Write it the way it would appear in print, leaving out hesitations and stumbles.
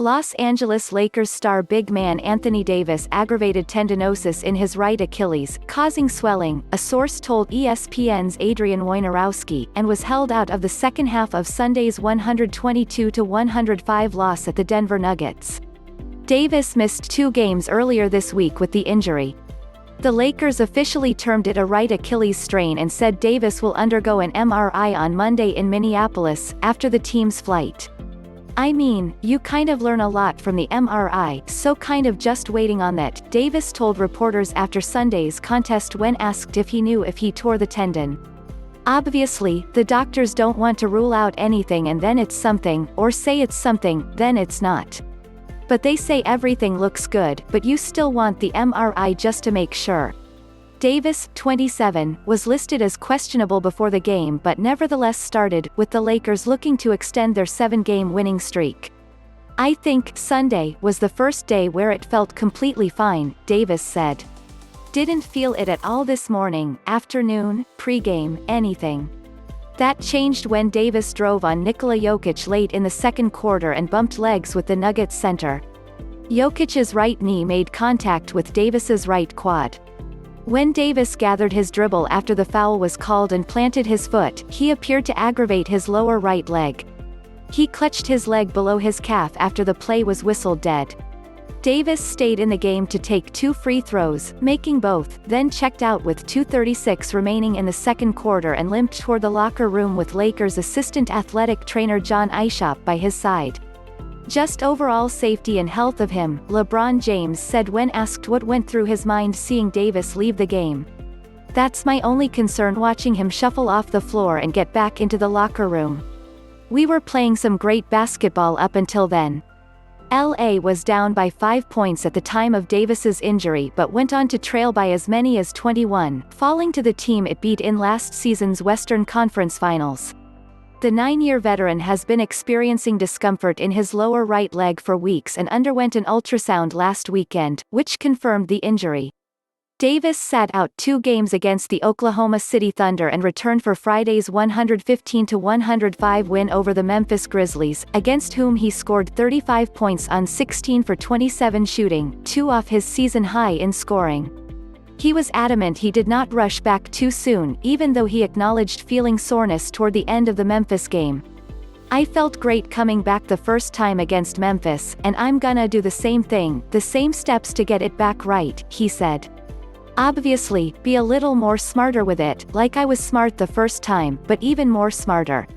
Los Angeles Lakers star big man Anthony Davis aggravated tendinosis in his right Achilles, causing swelling, a source told ESPN's Adrian Wojnarowski, and was held out of the second half of Sunday's 122-105 loss at the Denver Nuggets. Davis missed 2 games earlier this week with the injury. The Lakers officially termed it a right Achilles strain and said Davis will undergo an MRI on Monday in Minneapolis, after the team's flight. "I mean, you kind of learn a lot from the MRI, so kind of just waiting on that," Davis told reporters after Sunday's contest when asked if he knew if he tore the tendon. "Obviously, the doctors don't want to rule out anything and then it's something, or say it's something, then it's not. But they say everything looks good, but you still want the MRI just to make sure." Davis, 27, was listed as questionable before the game but nevertheless started, with the Lakers looking to extend their 7-game winning streak. "I think Sunday was the first day where it felt completely fine," Davis said. "Didn't feel it at all this morning, afternoon, pregame, anything. That changed when Davis drove on Nikola Jokic late in the second quarter and bumped legs with the Nuggets center. Jokic's right knee made contact with Davis's right quad. When Davis gathered his dribble after the foul was called and planted his foot, he appeared to aggravate his lower right leg. He clutched his leg below his calf after the play was whistled dead. Davis stayed in the game to take 2 free throws, making both, then checked out with 2:36 remaining in the second quarter and limped toward the locker room with Lakers assistant athletic trainer Jon Ishop by his side. "Just overall safety and health of him," LeBron James said when asked what went through his mind seeing Davis leave the game. "That's my only concern, watching him shuffle off the floor and get back into the locker room. We were playing some great basketball up until then." LA was down by 5 points at the time of Davis's injury but went on to trail by as many as 21, falling to the team it beat in last season's Western Conference Finals. The 9-year veteran has been experiencing discomfort in his lower right leg for weeks and underwent an ultrasound last weekend, which confirmed the injury. Davis sat out 2 games against the Oklahoma City Thunder and returned for Friday's 115-105 win over the Memphis Grizzlies, against whom he scored 35 points on 16 for 27 shooting, 2 off his season high in scoring. He was adamant he did not rush back too soon, even though he acknowledged feeling soreness toward the end of the Memphis game. "I felt great coming back the first time against Memphis, and I'm gonna do the same thing, the same steps to get it back right," he said. "Obviously, be a little more smarter with it, like I was smart the first time, but even more smarter."